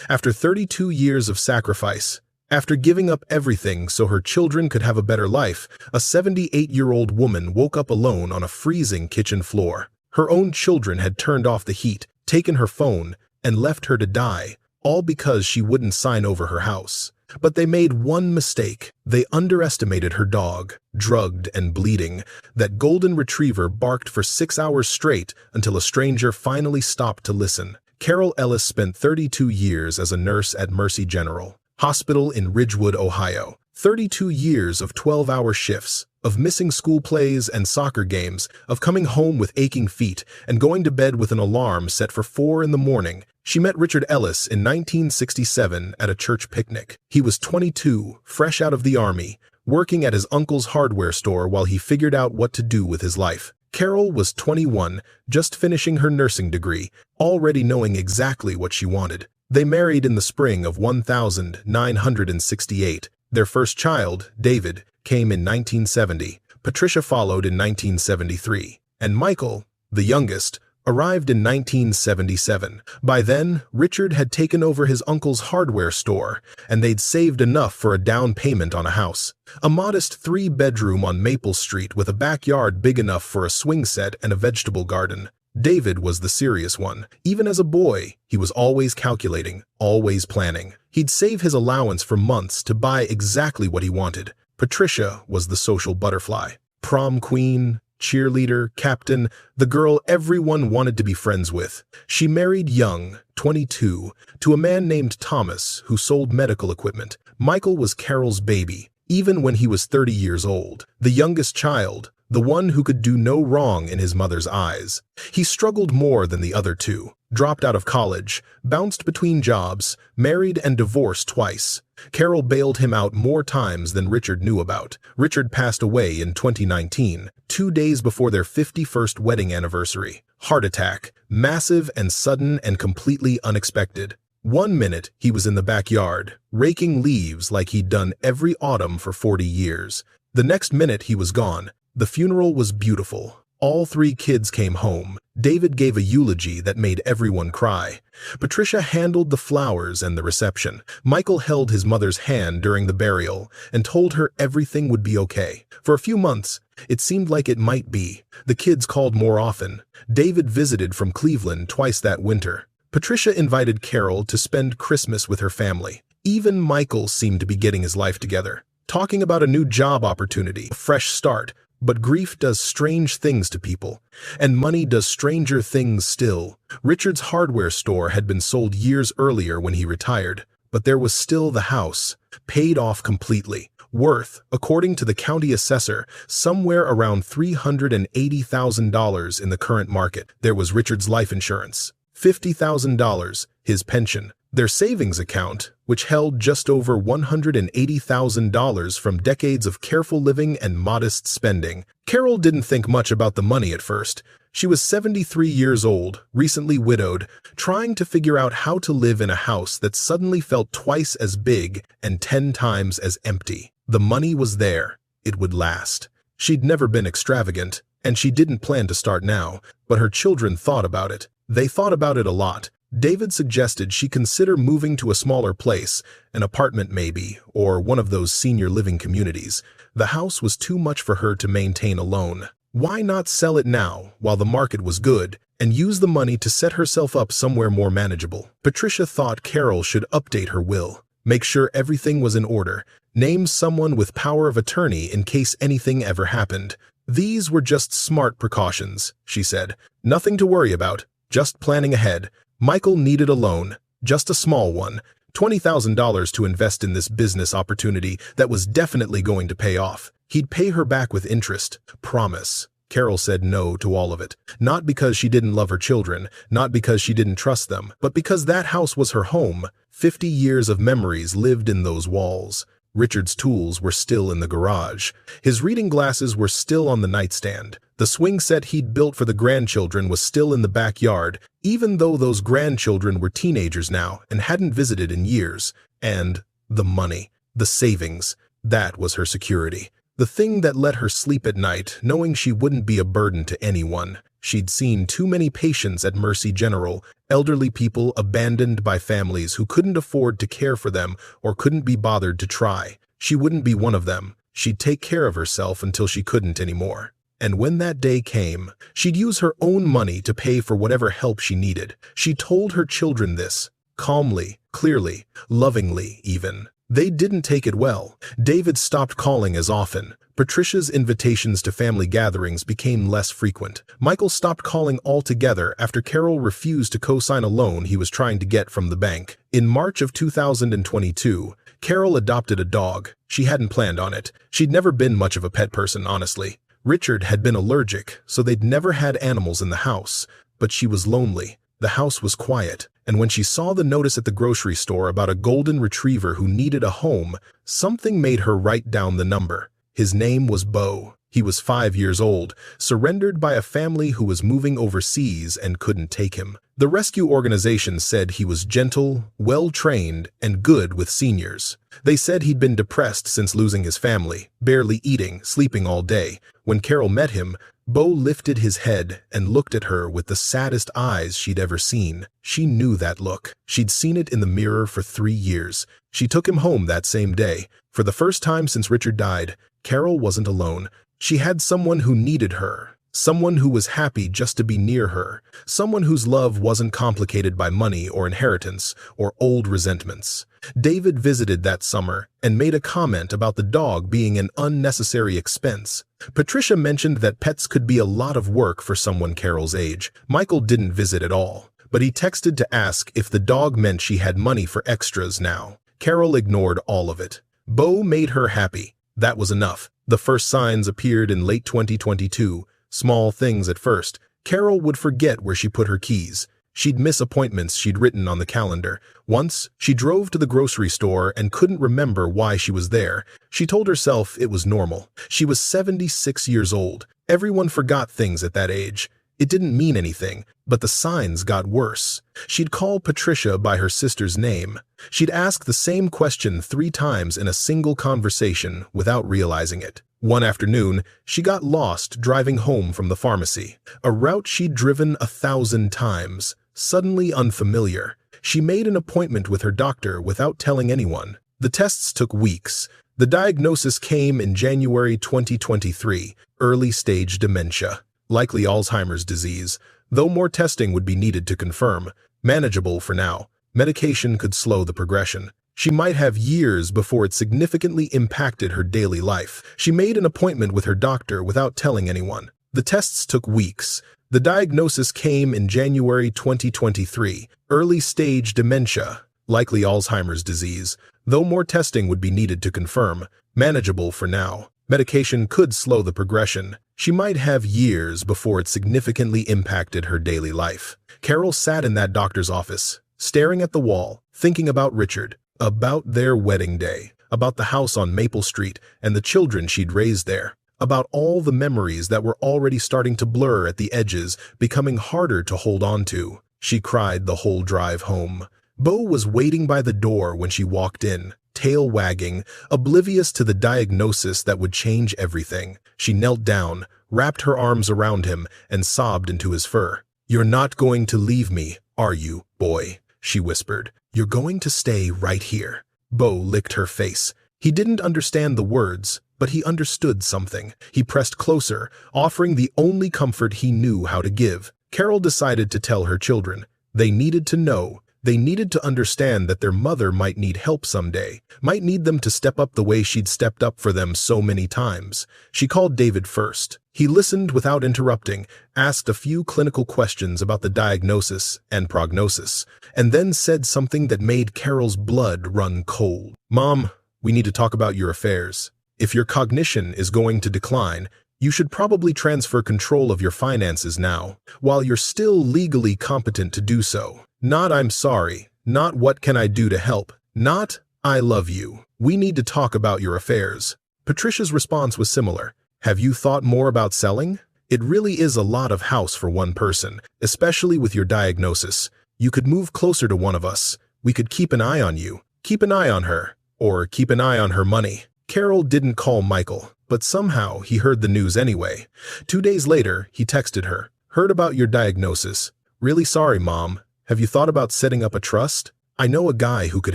After 32 years of sacrifice, after giving up everything so her children could have a better life, a 78-year-old woman woke up alone on a freezing kitchen floor. Her own children had turned off the heat, taken her phone, and left her to die, all because she wouldn't sign over her house. But they made one mistake. They underestimated her dog, drugged and bleeding. That golden retriever barked for 6 hours straight until a stranger finally stopped to listen. Carol Ellis spent 32 years as a nurse at Mercy General Hospital in Ridgewood, Ohio. 32 years of 12-hour shifts, of missing school plays and soccer games, of coming home with aching feet and going to bed with an alarm set for 4 in the morning. She met Richard Ellis in 1967 at a church picnic. He was 22, fresh out of the army, working at his uncle's hardware store while he figured out what to do with his life. Carol was 21, just finishing her nursing degree, already knowing exactly what she wanted. They married in the spring of 1968. Their first child, David, came in 1970. Patricia followed in 1973. And Michael, the youngest, arrived in 1977. By then, Richard had taken over his uncle's hardware store, and they'd saved enough for a down payment on a house. A modest 3-bedroom on Maple Street with a backyard big enough for a swing set and a vegetable garden. David was the serious one. Even as a boy, he was always calculating, always planning. He'd save his allowance for months to buy exactly what he wanted. Patricia was the social butterfly. Prom queen, cheerleader, captain, the girl everyone wanted to be friends with. She married young, 22, to a man named Thomas who sold medical equipment. Michael was Carol's baby, even when he was 30 years old. The youngest child, the one who could do no wrong in his mother's eyes. He struggled more than the other two. Dropped out of college, bounced between jobs, married and divorced twice. Carol bailed him out more times than Richard knew about. Richard passed away in 2019, 2 days before their 51st wedding anniversary. Heart attack, massive and sudden and completely unexpected. One minute, he was in the backyard, raking leaves like he'd done every autumn for 40 years. The next minute, he was gone. The funeral was beautiful. All 3 kids came home. David gave a eulogy that made everyone cry. Patricia handled the flowers and the reception. Michael held his mother's hand during the burial and told her everything would be okay. For a few months, it seemed like it might be. The kids called more often. David visited from Cleveland twice that winter. Patricia invited Carol to spend Christmas with her family. Even Michael seemed to be getting his life together, talking about a new job opportunity, a fresh start. But grief does strange things to people, and money does stranger things still. Richard's hardware store had been sold years earlier when he retired, but there was still the house, paid off completely, worth, according to the county assessor, somewhere around $380,000 in the current market. There was Richard's life insurance, $50,000, his pension, their savings account, which held just over $180,000 from decades of careful living and modest spending. Carol didn't think much about the money at first. She was 73 years old, recently widowed, trying to figure out how to live in a house that suddenly felt twice as big and 10 times as empty. The money was there. It would last. She'd never been extravagant, and she didn't plan to start now, but her children thought about it. They thought about it a lot. David suggested she consider moving to a smaller place, an apartment maybe, or one of those senior living communities. The house was too much for her to maintain alone. Why not sell it now, while the market was good, and use the money to set herself up somewhere more manageable? Patricia thought Carol should update her will, make sure everything was in order, name someone with power of attorney in case anything ever happened. These were just smart precautions, she said. Nothing to worry about, just planning ahead. Michael needed a loan, just a small one, $20,000 to invest in this business opportunity that was definitely going to pay off. He'd pay her back with interest, promise. Carol said no to all of it, not because she didn't love her children, not because she didn't trust them, but because that house was her home. 50 years of memories lived in those walls. Richard's tools were still in the garage. His reading glasses were still on the nightstand. The swing set he'd built for the grandchildren was still in the backyard, even though those grandchildren were teenagers now and hadn't visited in years. And the money, the savings, that was her security. The thing that let her sleep at night, knowing she wouldn't be a burden to anyone. She'd seen too many patients at Mercy General, elderly people abandoned by families who couldn't afford to care for them or couldn't be bothered to try. She wouldn't be one of them. She'd take care of herself until she couldn't anymore. And when that day came, she'd use her own money to pay for whatever help she needed. She told her children this, calmly, clearly, lovingly even. They didn't take it well. David stopped calling as often. Patricia's invitations to family gatherings became less frequent. Michael stopped calling altogether after Carol refused to co-sign a loan he was trying to get from the bank. In March of 2022, Carol adopted a dog. She hadn't planned on it. She'd never been much of a pet person, honestly. Richard had been allergic, so they'd never had animals in the house. But she was lonely. The house was quiet, and when she saw the notice at the grocery store about a golden retriever who needed a home, something made her write down the number. His name was Bo. He was 5 years old, surrendered by a family who was moving overseas and couldn't take him. The rescue organization said he was gentle, well-trained, and good with seniors. They said he'd been depressed since losing his family, barely eating, sleeping all day. When Carol met him, Bo lifted his head and looked at her with the saddest eyes she'd ever seen. She knew that look. She'd seen it in the mirror for 3 years. She took him home that same day. For the first time since Richard died, Carol wasn't alone. She had someone who needed her, someone who was happy just to be near her, someone whose love wasn't complicated by money or inheritance or old resentments. David visited that summer and made a comment about the dog being an unnecessary expense. Patricia mentioned that pets could be a lot of work for someone Carol's age. Michael didn't visit at all, but he texted to ask if the dog meant she had money for extras now. Carol ignored all of it. Bo made her happy. That was enough. The first signs appeared in late 2022. Small things at first. Carol would forget where she put her keys. She'd miss appointments she'd written on the calendar. Once, she drove to the grocery store and couldn't remember why she was there. She told herself it was normal. She was 76 years old. Everyone forgot things at that age. It didn't mean anything, but the signs got worse. She'd call Patricia by her sister's name. She'd ask the same question 3 times in a single conversation without realizing it. One afternoon, she got lost driving home from the pharmacy, a route she'd driven 1,000 times, suddenly unfamiliar. She made an appointment with her doctor without telling anyone. The tests took weeks. The diagnosis came in January 2023, early-stage dementia. Likely Alzheimer's disease, though more testing would be needed to confirm. Manageable for now. Medication could slow the progression. She might have years before it significantly impacted her daily life. She made an appointment with her doctor without telling anyone. The tests took weeks. The diagnosis came in January 2023, early-stage dementia, likely Alzheimer's disease, though more testing would be needed to confirm. Manageable for now. Medication could slow the progression. She might have years before it significantly impacted her daily life. Carol sat in that doctor's office, staring at the wall, thinking about Richard, about their wedding day, about the house on Maple Street and the children she'd raised there, about all the memories that were already starting to blur at the edges, becoming harder to hold on to. She cried the whole drive home. Bo was waiting by the door when she walked in, tail wagging, oblivious to the diagnosis that would change everything. She knelt down, wrapped her arms around him, and sobbed into his fur. "You're not going to leave me, are you, boy?" she whispered. "You're going to stay right here." Bo licked her face. He didn't understand the words, but he understood something. He pressed closer, offering the only comfort he knew how to give. Carol decided to tell her children. They needed to know. They needed to understand that their mother might need help someday, might need them to step up the way she'd stepped up for them so many times. She called David first. He listened without interrupting, asked a few clinical questions about the diagnosis and prognosis, and then said something that made Carol's blood run cold. "Mom, we need to talk about your affairs. If your cognition is going to decline, you should probably transfer control of your finances now, while you're still legally competent to do so. Not 'I'm sorry', not 'what can I do to help', not 'I love you'. We need to talk about your affairs." Patricia's response was similar. "Have you thought more about selling? It really is a lot of house for one person, especially with your diagnosis. You could move closer to one of us. We could keep an eye on you, keep an eye on her, or keep an eye on her money." Carol didn't call Michael, but somehow he heard the news anyway. 2 days later, he texted her. "Heard about your diagnosis. Really sorry, Mom. Have you thought about setting up a trust? I know a guy who could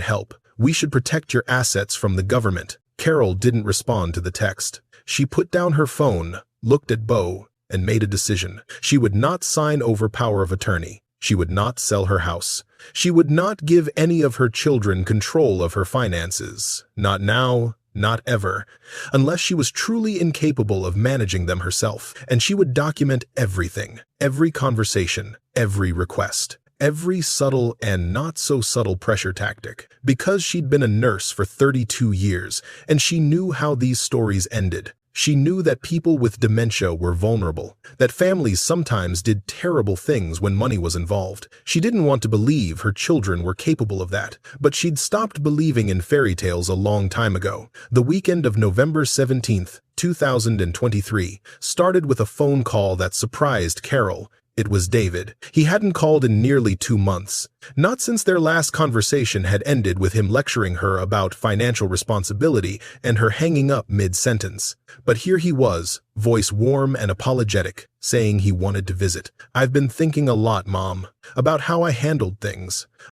help. We should protect your assets from the government." Carol didn't respond to the text. She put down her phone, looked at Bo, and made a decision. She would not sign over power of attorney. She would not sell her house. She would not give any of her children control of her finances. Not now, not ever, unless she was truly incapable of managing them herself. And she would document everything, every conversation, every request, every subtle and not so subtle pressure tactic, because she'd been a nurse for 32 years, and she knew how these stories ended. She knew that people with dementia were vulnerable, that families sometimes did terrible things when money was involved. She didn't want to believe her children were capable of that, but she'd stopped believing in fairy tales a long time ago. The weekend of November 17th, 2023, started with a phone call that surprised Carol. It was David. He hadn't called in nearly 2 months, not since their last conversation had ended with him lecturing her about financial responsibility and her hanging up mid-sentence. But here he was, voice warm and apologetic, saying he wanted to visit. "I've been thinking a lot, Mom, about how I handled things.